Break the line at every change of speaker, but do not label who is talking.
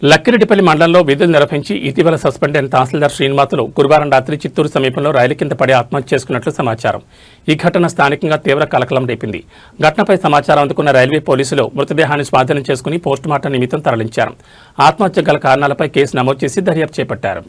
లక్కిరెడ్డిపల్లి మండలంలో విధులు నిర్వహించి ఇటీవల సస్పెండ్ అయిన తహసీల్దార్ శ్రీనివాసులు గురువారం రాత్రి చిత్తూరు సమీపంలో రైలు కింద పడి ఆత్మహత్య చేసుకున్నట్లు సమాచారం. ఈ ఘటన స్థానికంగా తీవ్ర కలకలం రేపింది. ఘటనపై సమాచారం అందుకున్న రైల్వే పోలీసులు మృతదేహాన్ని స్వాధీనం చేసుకుని పోస్టుమార్టం నిమిత్తం తరలించారు. ఆత్మహత్య గల కారణాలపై కేసు నమోదు చేసి దర్యాప్తు చేపట్టారు.